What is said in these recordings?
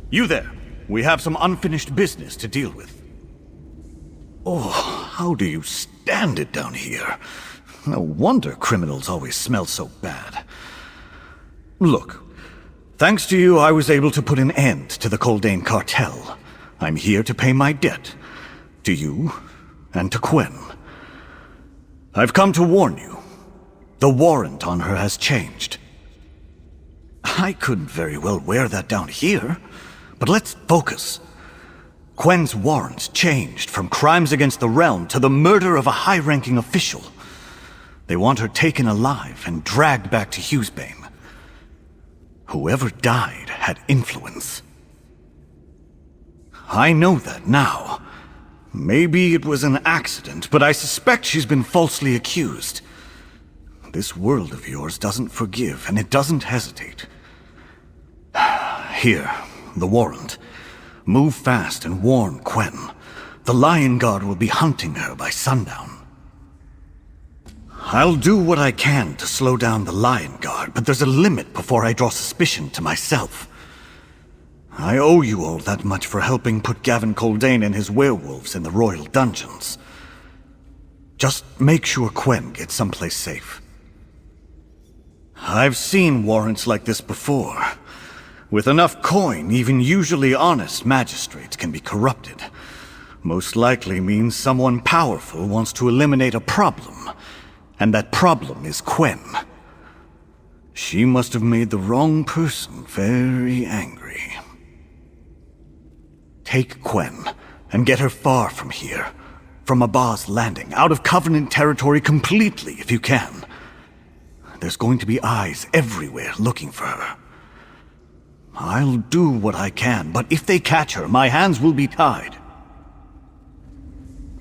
You there. We have some unfinished business to deal with. Oh, how do you stand it down here? No wonder criminals always smell so bad. Look, thanks to you, I was able to put an end to the Coldane cartel. I'm here to pay my debt. To you, and to Quen. I've come to warn you. The warrant on her has changed. I couldn't very well wear that down here, but let's focus. Quen's warrant changed from crimes against the realm to the murder of a high-ranking official. They want her taken alive and dragged back to Hughesbane. Whoever died had influence. I know that now. Maybe it was an accident, but I suspect she's been falsely accused. This world of yours doesn't forgive, and it doesn't hesitate. Here, the warrant. Move fast and warn Quen. The Lion Guard will be hunting her by sundown. I'll do what I can to slow down the Lion Guard, but there's a limit before I draw suspicion to myself. I owe you all that much for helping put Gavin Coldane and his werewolves in the royal dungeons. Just make sure Quen gets someplace safe. I've seen warrants like this before. With enough coin, even usually honest magistrates can be corrupted. Most likely means someone powerful wants to eliminate a problem, and that problem is Quen. She must have made the wrong person very angry. Take Quen, and get her far from here. From Abba's Landing, out of Covenant territory completely if you can. There's going to be eyes everywhere looking for her. I'll do what I can, but if they catch her, my hands will be tied.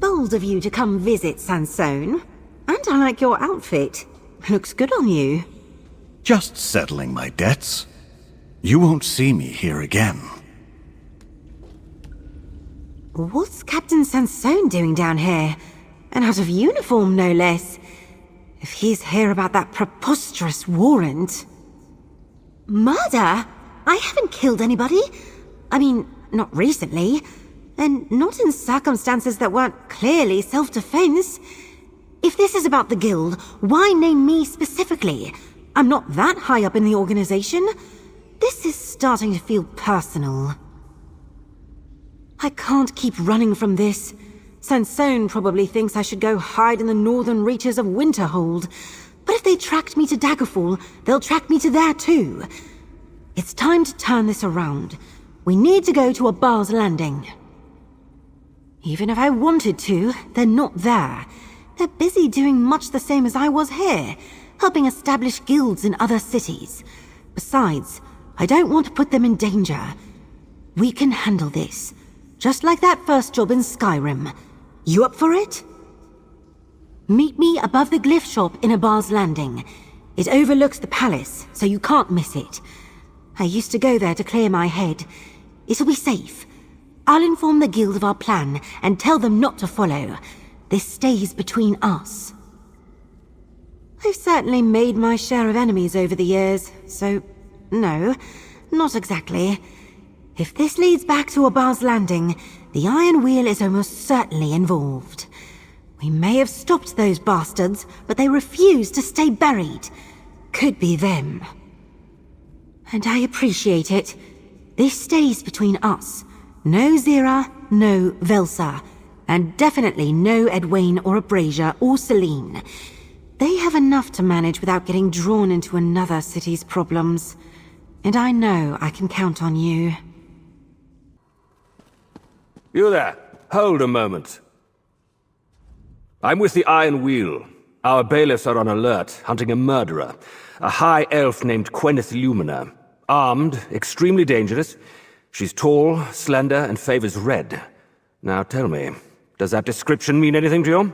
Bold of you to come visit, Sansone. And I like your outfit. Looks good on you. Just settling my debts. You won't see me here again. What's Captain Sansone doing down here? And out of uniform, no less. If he's here about that preposterous warrant... Murder? I haven't killed anybody. I mean, not recently. And not in circumstances that weren't clearly self-defense. If this is about the Guild, why name me specifically? I'm not that high up in the organization. This is starting to feel personal. I can't keep running from this. Sansone probably thinks I should go hide in the northern reaches of Winterhold. But if they tracked me to Daggerfall, they'll track me to there too. It's time to turn this around. We need to go to Abba's Landing. Even if I wanted to, they're not there. They're busy doing much the same as I was here, helping establish guilds in other cities. Besides, I don't want to put them in danger. We can handle this, just like that first job in Skyrim. You up for it? Meet me above the glyph shop in Abba's Landing. It overlooks the palace, so you can't miss it. I used to go there to clear my head. It'll be safe. I'll inform the guild of our plan and tell them not to follow. This stays between us. I've certainly made my share of enemies over the years, so no, not exactly. If this leads back to Abba's Landing, the Iron Wheel is almost certainly involved. We may have stopped those bastards, but they refuse to stay buried. Could be them. And I appreciate it. This stays between us. No Zira, no Velsa. And definitely no Edwayne or Abrasia or Celine. They have enough to manage without getting drawn into another city's problems. And I know I can count on you. You there. Hold a moment. I'm with the Iron Wheel. Our bailiffs are on alert, hunting a murderer. A high elf named Quenneth Lumena. Armed, extremely dangerous. She's tall, slender, and favors red. Now tell me, does that description mean anything to you?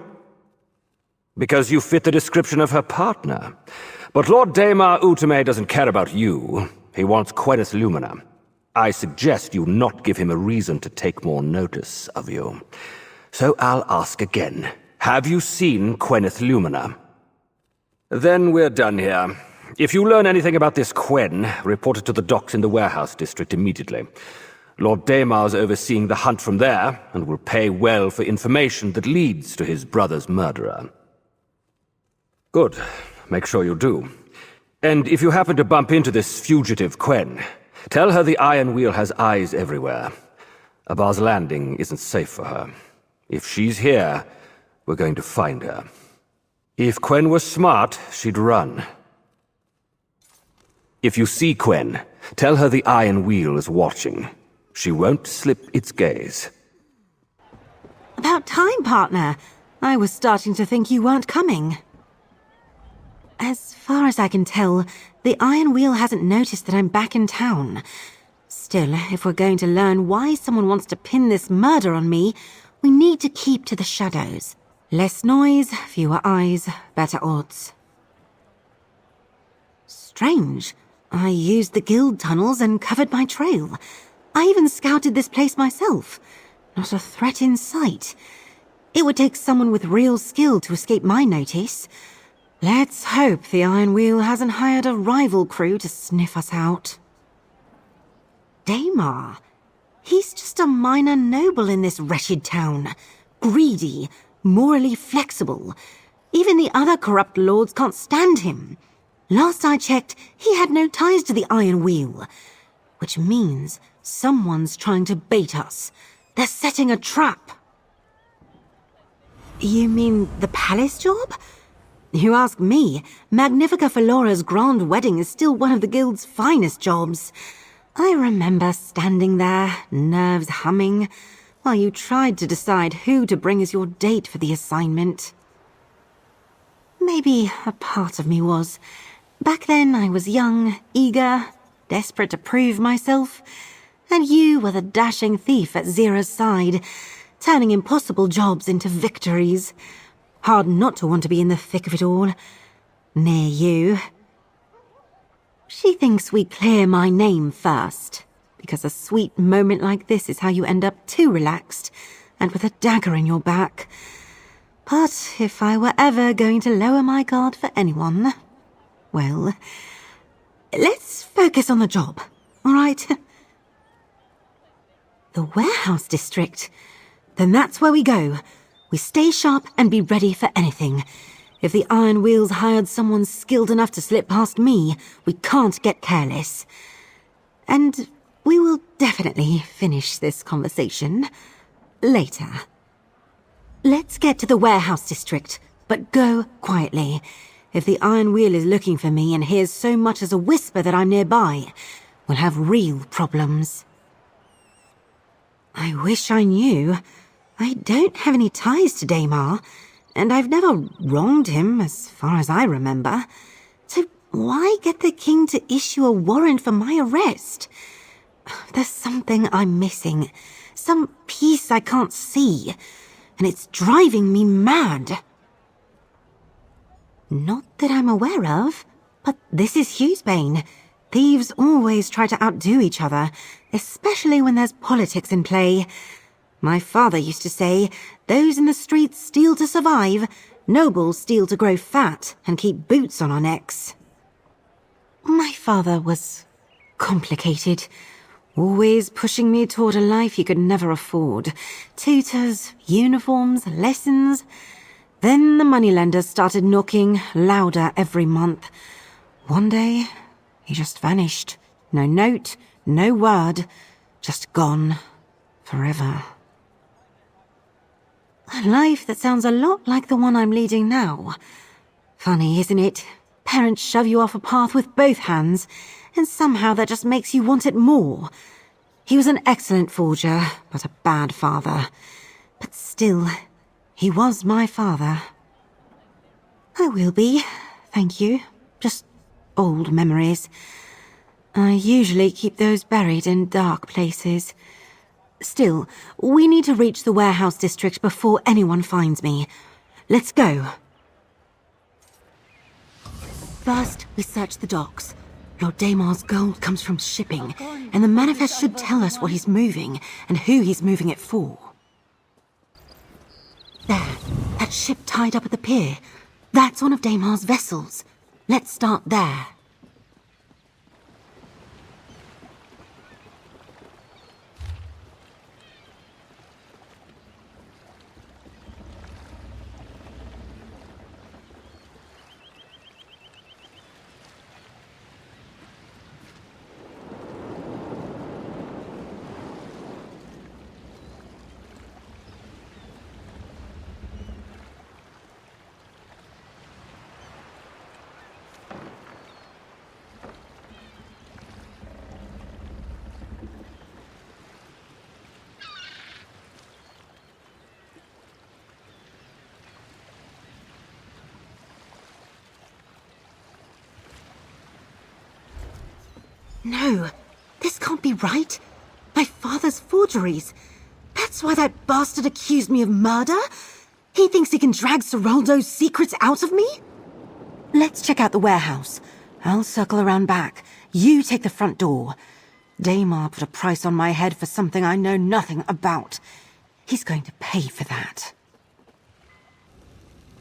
Because you fit the description of her partner. But Lord Daemar Utame doesn't care about you. He wants Quenneth Lumena. I suggest you not give him a reason to take more notice of you. So I'll ask again. Have you seen Quenneth Lumena? Then we're done here. If you learn anything about this Quen, report it to the docks in the warehouse district immediately. Lord Damar's overseeing the hunt from there, and will pay well for information that leads to his brother's murderer. Good. Make sure you do. And if you happen to bump into this fugitive Quen, tell her the Iron Wheel has eyes everywhere. Abar's Landing isn't safe for her. If she's here, we're going to find her. If Quen was smart, she'd run. If you see Quen, tell her the Iron Wheel is watching. She won't slip its gaze. About time, partner. I was starting to think you weren't coming. As far as I can tell, the Iron Wheel hasn't noticed that I'm back in town. Still, if we're going to learn why someone wants to pin this murder on me, we need to keep to the shadows. Less noise, fewer eyes, better odds. Strange. I used the guild tunnels and covered my trail. I even scouted this place myself. Not a threat in sight. It would take someone with real skill to escape my notice. Let's hope the Iron Wheel hasn't hired a rival crew to sniff us out. Damar. He's just a minor noble in this wretched town. Greedy, morally flexible. Even the other corrupt lords can't stand him. Last I checked, he had no ties to the Iron Wheel. Which means someone's trying to bait us. They're setting a trap. You mean the palace job? You ask me, Magnifica Felora's grand wedding is still one of the guild's finest jobs. I remember standing there, nerves humming, while you tried to decide who to bring as your date for the assignment. Maybe a part of me was. Back then I was young, eager, desperate to prove myself, and you were the dashing thief at Zira's side, turning impossible jobs into victories. Hard not to want to be in the thick of it all. Near you. She thinks we clear my name first, because a sweet moment like this is how you end up too relaxed, and with a dagger in your back. But if I were ever going to lower my guard for anyone, well, let's focus on the job, all right? The warehouse district. Then that's where we go. We stay sharp and be ready for anything. If the Iron Wheel's hired someone skilled enough to slip past me, we can't get careless. And we will definitely finish this conversation later. Let's get to the warehouse district, but go quietly. If the Iron Wheel is looking for me and hears so much as a whisper that I'm nearby, we'll have real problems. I wish I knew. I don't have any ties to Damar, and I've never wronged him as far as I remember. So why get the king to issue a warrant for my arrest? There's something I'm missing, some piece I can't see, and it's driving me mad. Not that I'm aware of, but this is Hughesbane. Thieves always try to outdo each other, especially when there's politics in play. My father used to say, those in the streets steal to survive, nobles steal to grow fat and keep boots on our necks. My father was complicated, always pushing me toward a life he could never afford. Tutors, uniforms, lessons. Then the moneylenders started knocking louder every month. One day, he just vanished. No note, no word, just gone forever. A life that sounds a lot like the one I'm leading now. Funny, isn't it? Parents shove you off a path with both hands, and somehow that just makes you want it more. He was an excellent forger, but a bad father. But still, he was my father. I will be, thank you. Just old memories. I usually keep those buried in dark places. Still, we need to reach the warehouse district before anyone finds me. Let's go. First, we search the docks. Lord Damar's gold comes from shipping, and the manifest should tell us what he's moving and who he's moving it for. There, that ship tied up at the pier. That's one of Damar's vessels. Let's start there. No, this can't be right. My father's forgeries. That's why that bastard accused me of murder? He thinks he can drag Seroldo's secrets out of me? Let's check out the warehouse. I'll circle around back. You take the front door. Daymar put a price on my head for something I know nothing about. He's going to pay for that.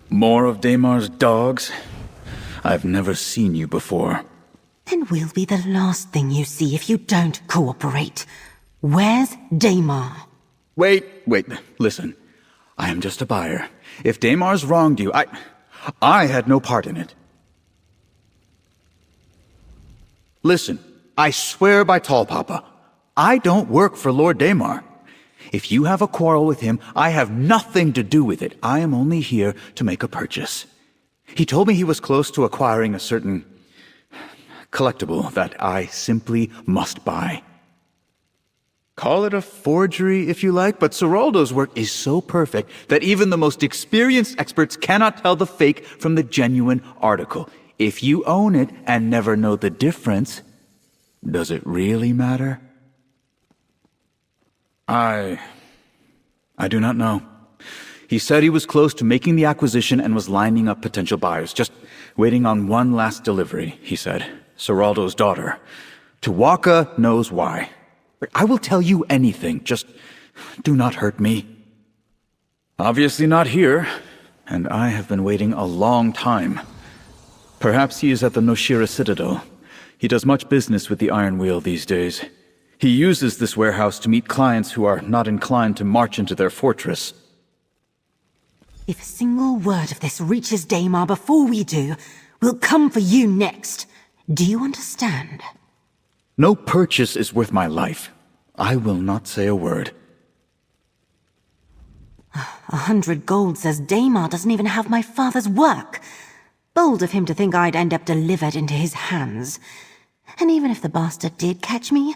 More of Daymar's dogs? I've never seen you before. Then we'll be the last thing you see if you don't cooperate. Where's Daymar? Wait, listen. I am just a buyer. If Daymar's wronged you, I had no part in it. Listen, I swear by Tall Papa, I don't work for Lord Daymar. If you have a quarrel with him, I have nothing to do with it. I am only here to make a purchase. He told me he was close to acquiring a certain collectible that I simply must buy. Call it a forgery if you like, but Seroldo's work is so perfect that even the most experienced experts cannot tell the fake from the genuine article. If you own it and never know the difference, does it really matter? I do not know. He said he was close to making the acquisition and was lining up potential buyers, just waiting on one last delivery, he said. Seroldo's daughter. Tuwaka knows why. I will tell you anything, just do not hurt me. Obviously not here, and I have been waiting a long time. Perhaps he is at the Noshira Citadel. He does much business with the Iron Wheel these days. He uses this warehouse to meet clients who are not inclined to march into their fortress. If a single word of this reaches Daymar before we do, we'll come for you next. Do you understand? No purchase is worth my life. I will not say a word. 100 gold says Daymar doesn't even have my father's work. Bold of him to think I'd end up delivered into his hands. And even if the bastard did catch me,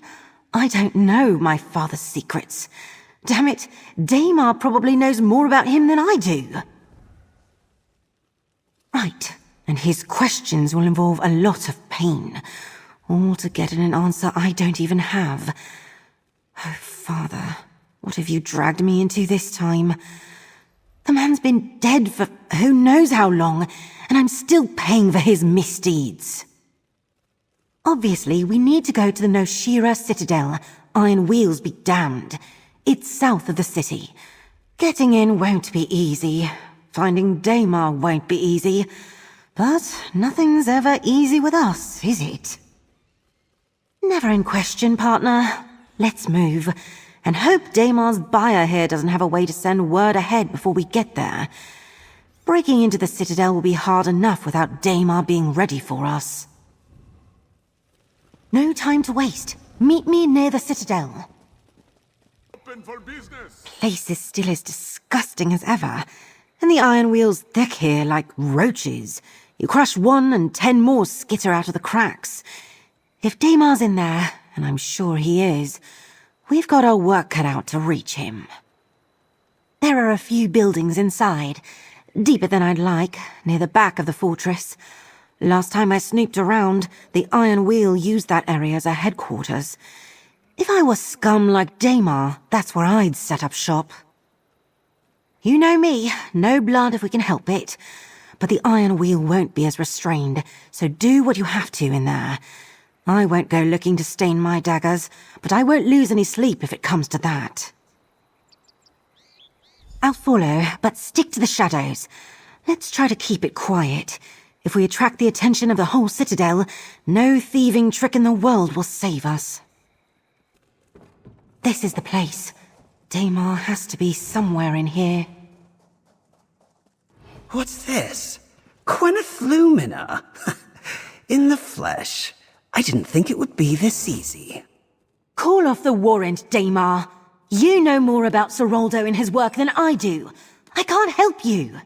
I don't know my father's secrets. Damn it, Daymar probably knows more about him than I do. Right, and his questions will involve a lot of pain. All to get an answer I don't even have. Oh, Father, what have you dragged me into this time? The man's been dead for who knows how long, and I'm still paying for his misdeeds. Obviously, we need to go to the Noshira Citadel. Iron Wheels be damned. It's south of the city. Getting in won't be easy. Finding Daymar won't be easy. But nothing's ever easy with us, is it? Never in question, partner. Let's move. And hope Daymar's buyer here doesn't have a way to send word ahead before we get there. Breaking into the Citadel will be hard enough without Daymar being ready for us. No time to waste. Meet me near the Citadel. Open for business. Place is still as disgusting as ever. And the iron wheel's thick here like roaches. You crush one and 10 more skitter out of the cracks. If Daymar's in there, and I'm sure he is, we've got our work cut out to reach him. There are a few buildings inside, deeper than I'd like, near the back of the fortress. Last time I snooped around, the Iron Wheel used that area as a headquarters. If I was scum like Daymar, that's where I'd set up shop. You know me, no blood if we can help it. But the Iron Wheel won't be as restrained, so do what you have to in there. I won't go looking to stain my daggers, but I won't lose any sleep if it comes to that. I'll follow, but stick to the shadows. Let's try to keep it quiet. If we attract the attention of the whole Citadel, no thieving trick in the world will save us. This is the place. Daymar has to be somewhere in here. What's this? Quenneth Lumena? In the flesh. I didn't think it would be this easy. Call off the warrant, Daymar. You know more about Seroldo and his work than I do. I can't help you.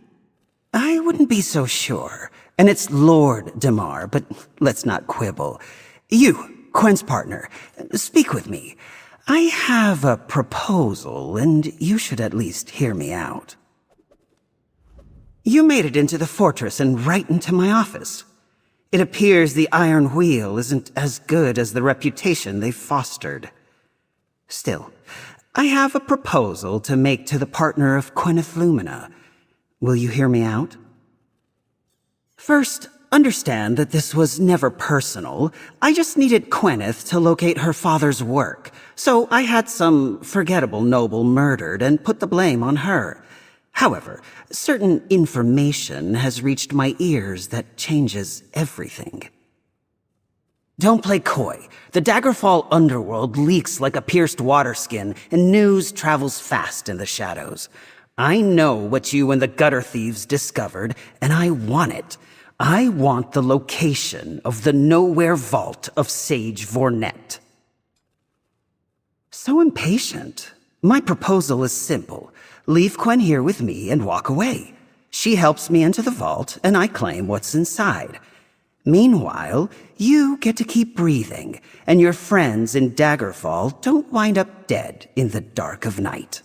I wouldn't be so sure. And it's Lord Daymar, but let's not quibble. You, Quen's partner, speak with me. I have a proposal, and you should at least hear me out. You made it into the fortress and right into my office. It appears the Iron Wheel isn't as good as the reputation they've fostered. Still, I have a proposal to make to the partner of Quenneth Lumena. Will you hear me out? First, understand that this was never personal. I just needed Quenneth to locate her father's work, so I had some forgettable noble murdered and put the blame on her. However, certain information has reached my ears that changes everything. Don't play coy. The Daggerfall underworld leaks like a pierced water skin, and news travels fast in the shadows. I know what you and the gutter thieves discovered, and I want it. I want the location of the Nowhere Vault of Sage Vornet. So impatient. My proposal is simple. Leave Quen here with me and walk away. She helps me into the vault, and I claim what's inside. Meanwhile, you get to keep breathing, and your friends in Daggerfall don't wind up dead in the dark of night.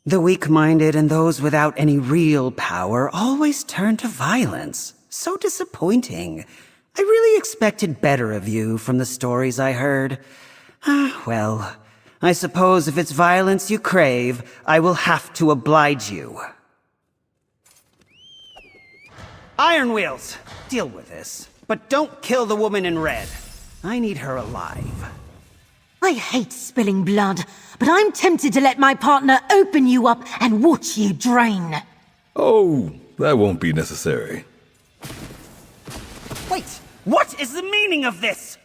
The weak-minded and those without any real power always turn to violence. So disappointing. I really expected better of you from the stories I heard. Well, I suppose if it's violence you crave, I will have to oblige you. Iron Wheels, deal with this. But don't kill the woman in red. I need her alive. I hate spilling blood, but I'm tempted to let my partner open you up and watch you drain. Oh, that won't be necessary. Wait, what is the meaning of this?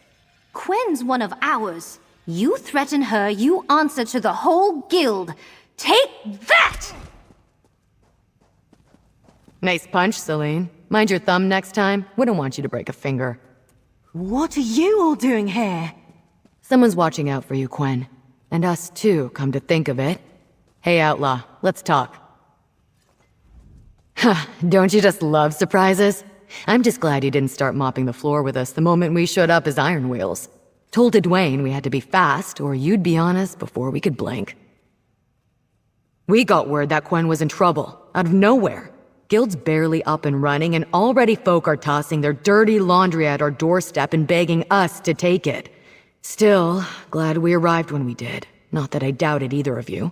Quen's one of ours. You threaten her, you answer to the whole guild. Take that! Nice punch, Celine. Mind your thumb next time. Wouldn't want you to break a finger. What are you all doing here? Someone's watching out for you, Quen. And us too, come to think of it. Hey, Outlaw, let's talk. Huh, don't you just love surprises? I'm just glad you didn't start mopping the floor with us the moment we showed up as Iron Wheels. Told Dwayne we had to be fast, or you'd be on us before we could blink. We got word that Quen was in trouble, out of nowhere. Guild's barely up and running, and already folk are tossing their dirty laundry at our doorstep and begging us to take it. Still, glad we arrived when we did. Not that I doubted either of you.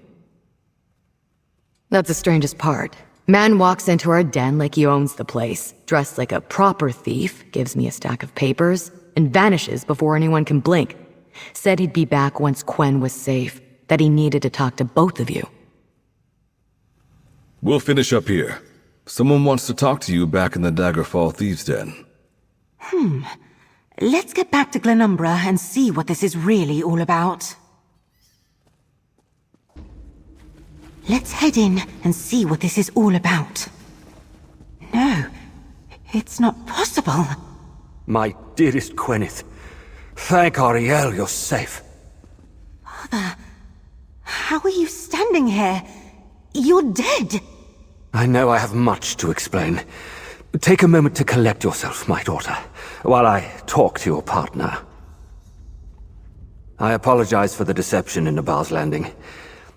That's the strangest part. Man walks into our den like he owns the place, dressed like a proper thief, gives me a stack of papers, and vanishes before anyone can blink. Said he'd be back once Quen was safe, that he needed to talk to both of you. We'll finish up here. Someone wants to talk to you back in the Daggerfall Thieves' Den. Let's get back to Glenumbra and see what this is really all about. Let's head in and see what this is all about. No, it's not possible. My dearest Quenneth, thank Ariel you're safe. Father, how are you standing here? You're dead. I know I have much to explain. Take a moment to collect yourself, my daughter, while I talk to your partner. I apologize for the deception in Nabal's Landing.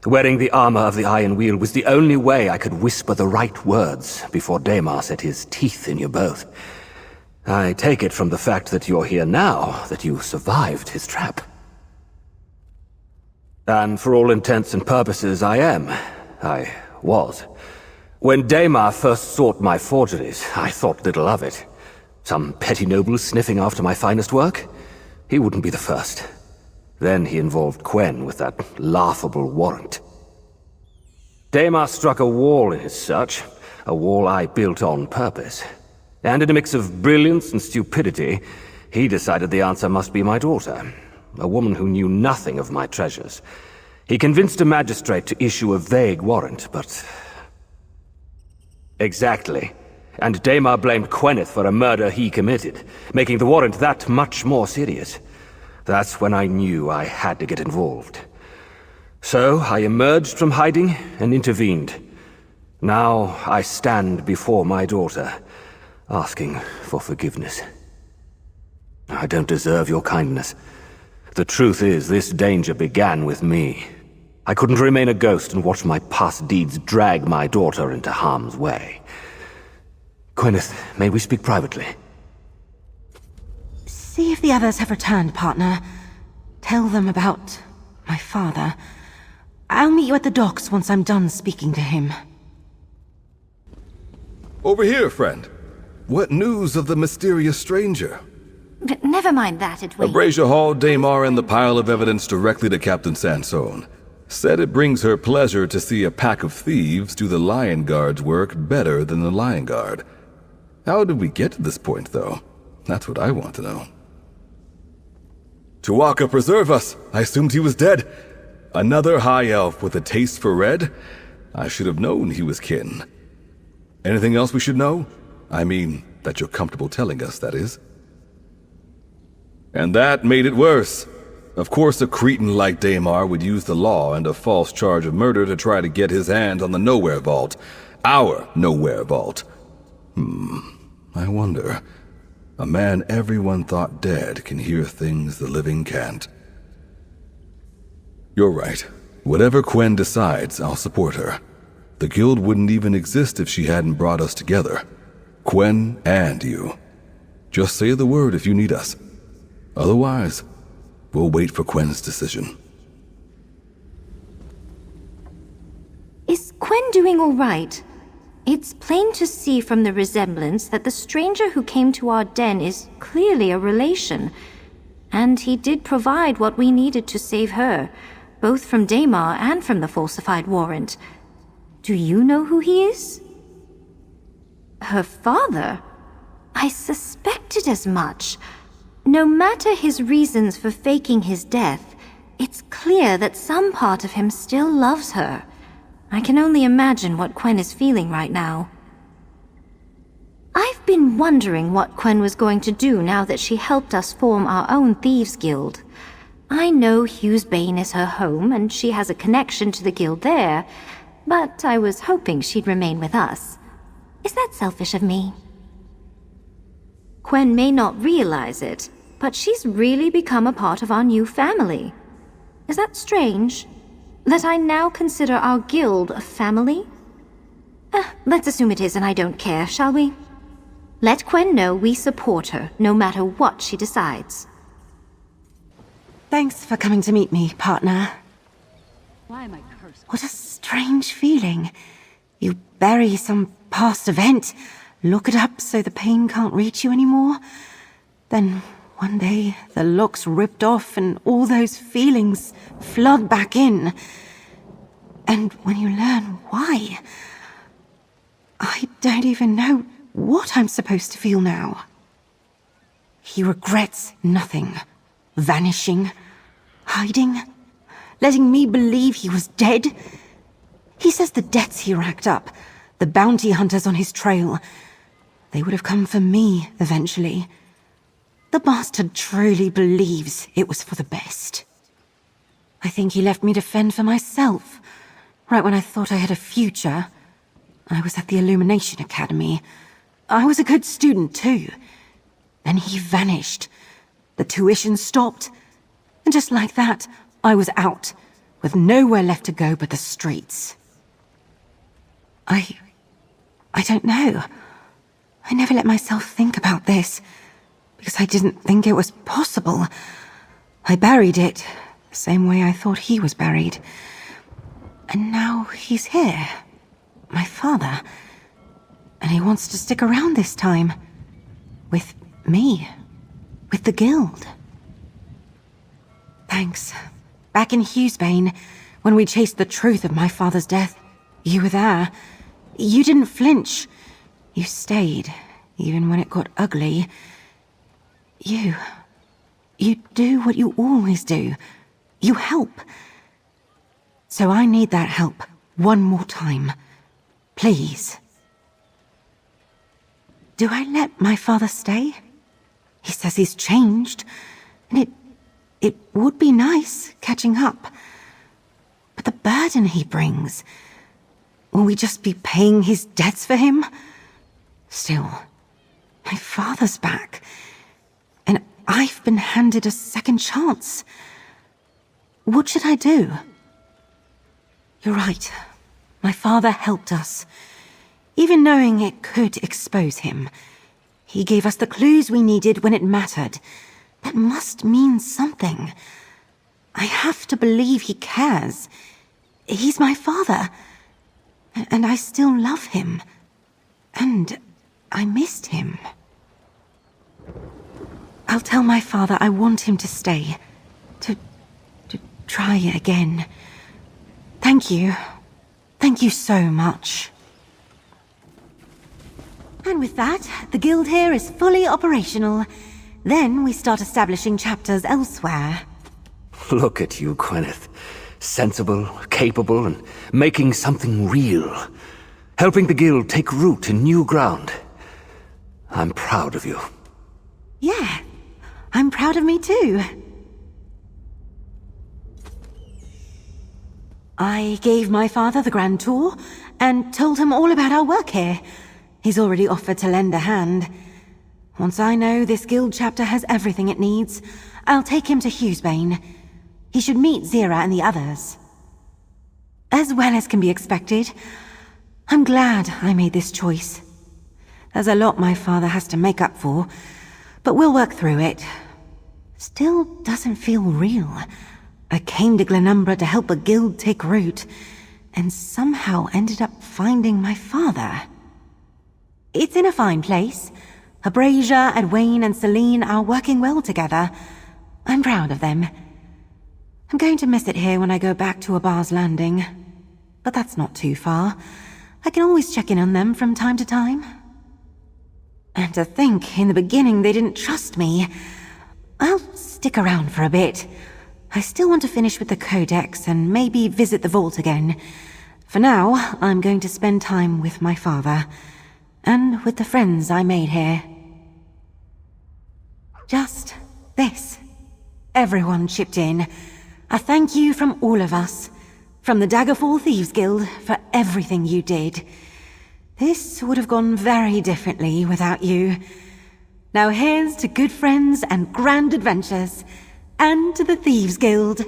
Wearing the armor of the Iron Wheel was the only way I could whisper the right words before Daemar set his teeth in you both. I take it from the fact that you're here now that you survived his trap. And for all intents and purposes, I was. When Daemar first sought my forgeries, I thought little of it. Some petty noble sniffing after my finest work? He wouldn't be the first. Then he involved Quen with that laughable warrant. Daemar struck a wall in his search, a wall I built on purpose. And in a mix of brilliance and stupidity, he decided the answer must be my daughter, a woman who knew nothing of my treasures. He convinced a magistrate to issue a vague warrant, but... Exactly. And Daemar blamed Quenneth for a murder he committed, making the warrant that much more serious. That's when I knew I had to get involved. So I emerged from hiding and intervened. Now I stand before my daughter, asking for forgiveness. I don't deserve your kindness. The truth is, this danger began with me. I couldn't remain a ghost and watch my past deeds drag my daughter into harm's way. Quenneth, may we speak privately? See if the others have returned, partner. Tell them about my father. I'll meet you at the docks once I'm done speaking to him. Over here, friend. What news of the mysterious stranger? But never mind that, Edwin. Abrasia hauled Daymar and the pile of evidence directly to Captain Sansone. Said it brings her pleasure to see a pack of thieves do the Lion Guard's work better than the Lion Guard. How did we get to this point, though? That's what I want to know. Tuwaka preserve us! I assumed he was dead. Another high elf with a taste for red? I should have known he was kin. Anything else we should know? I mean, that you're comfortable telling us, that is. And that made it worse. Of course a cretin like Daymar would use the law and a false charge of murder to try to get his hands on the Nowhere Vault. Our Nowhere Vault. I wonder. A man everyone thought dead can hear things the living can't. You're right. Whatever Quen decides, I'll support her. The guild wouldn't even exist if she hadn't brought us together. Quen and you. Just say the word if you need us. Otherwise, we'll wait for Quen's decision. Is Quen doing all right? It's plain to see from the resemblance that the stranger who came to our den is clearly a relation. And he did provide what we needed to save her, both from Daymar and from the falsified warrant. Do you know who he is? Her father? I suspected as much. No matter his reasons for faking his death, it's clear that some part of him still loves her. I can only imagine what Quen is feeling right now. I've been wondering what Quen was going to do now that she helped us form our own Thieves Guild. I know Hugh's Bane is her home, and she has a connection to the guild there, but I was hoping she'd remain with us. Is that selfish of me? Quen may not realize it, but she's really become a part of our new family. Is that strange? That I now consider our guild a family? Let's assume it is and I don't care, shall we? Let Quen know we support her, no matter what she decides. Thanks for coming to meet me, partner. Why am I cursed? What a strange feeling. You bury some past event, lock it up so the pain can't reach you anymore. Then one day the lock's ripped off and all those feelings flood back in. And when you learn why, I don't even know what I'm supposed to feel now. He regrets nothing. Vanishing, hiding, letting me believe he was dead. He says the debts he racked up, the bounty hunters on his trail, they would have come for me eventually. The bastard truly believes it was for the best. I think he left me to fend for myself, right when I thought I had a future. I was at the Illumination Academy. I was a good student too. Then he vanished. The tuition stopped, and just like that, I was out, with nowhere left to go but the streets. I don't know. I never let myself think about this, because I didn't think it was possible. I buried it, the same way I thought he was buried. And now he's here, my father, and he wants to stick around this time, with me. With the guild. Thanks. Back in Hugh's Bane, when we chased the truth of my father's death, you were there. You didn't flinch. You stayed, even when it got ugly. You do what you always do. You help. So I need that help one more time. Please. Do I let my father stay? He says he's changed, and it would be nice catching up. But the burden he brings, will we just be paying his debts for him? Still, my father's back, and I've been handed a second chance. What should I do? You're right. My father helped us. Even knowing it could expose him. He gave us the clues we needed when it mattered. That must mean something. I have to believe he cares. He's my father. And I still love him. And I missed him. I'll tell my father I want him to stay. To try again. Thank you. Thank you so much. And with that, the guild here is fully operational. Then we start establishing chapters elsewhere. Look at you, Quenneth. Sensible, capable, and making something real. Helping the guild take root in new ground. I'm proud of you. Yeah, I'm proud of me too. I gave my father the grand tour and told him all about our work here. He's already offered to lend a hand. Once I know this guild chapter has everything it needs, I'll take him to Hughesbane. He should meet Zira and the others. As well as can be expected, I'm glad I made this choice. There's a lot my father has to make up for, but we'll work through it. Still doesn't feel real. I came to Glenumbra to help a guild take root, and somehow ended up finding my father. It's in a fine place. Abrasia, Edwayne, and Celine are working well together. I'm proud of them. I'm going to miss it here when I go back to Abar's Landing. But that's not too far. I can always check in on them from time to time. And to think, in the beginning they didn't trust me. I'll stick around for a bit. I still want to finish with the Codex and maybe visit the vault again. For now, I'm going to spend time with my father. And with the friends I made here. Just this. Everyone chipped in. A thank you from all of us. From the Daggerfall Thieves Guild for everything you did. This would have gone very differently without you. Now here's to good friends and grand adventures. And to the Thieves Guild.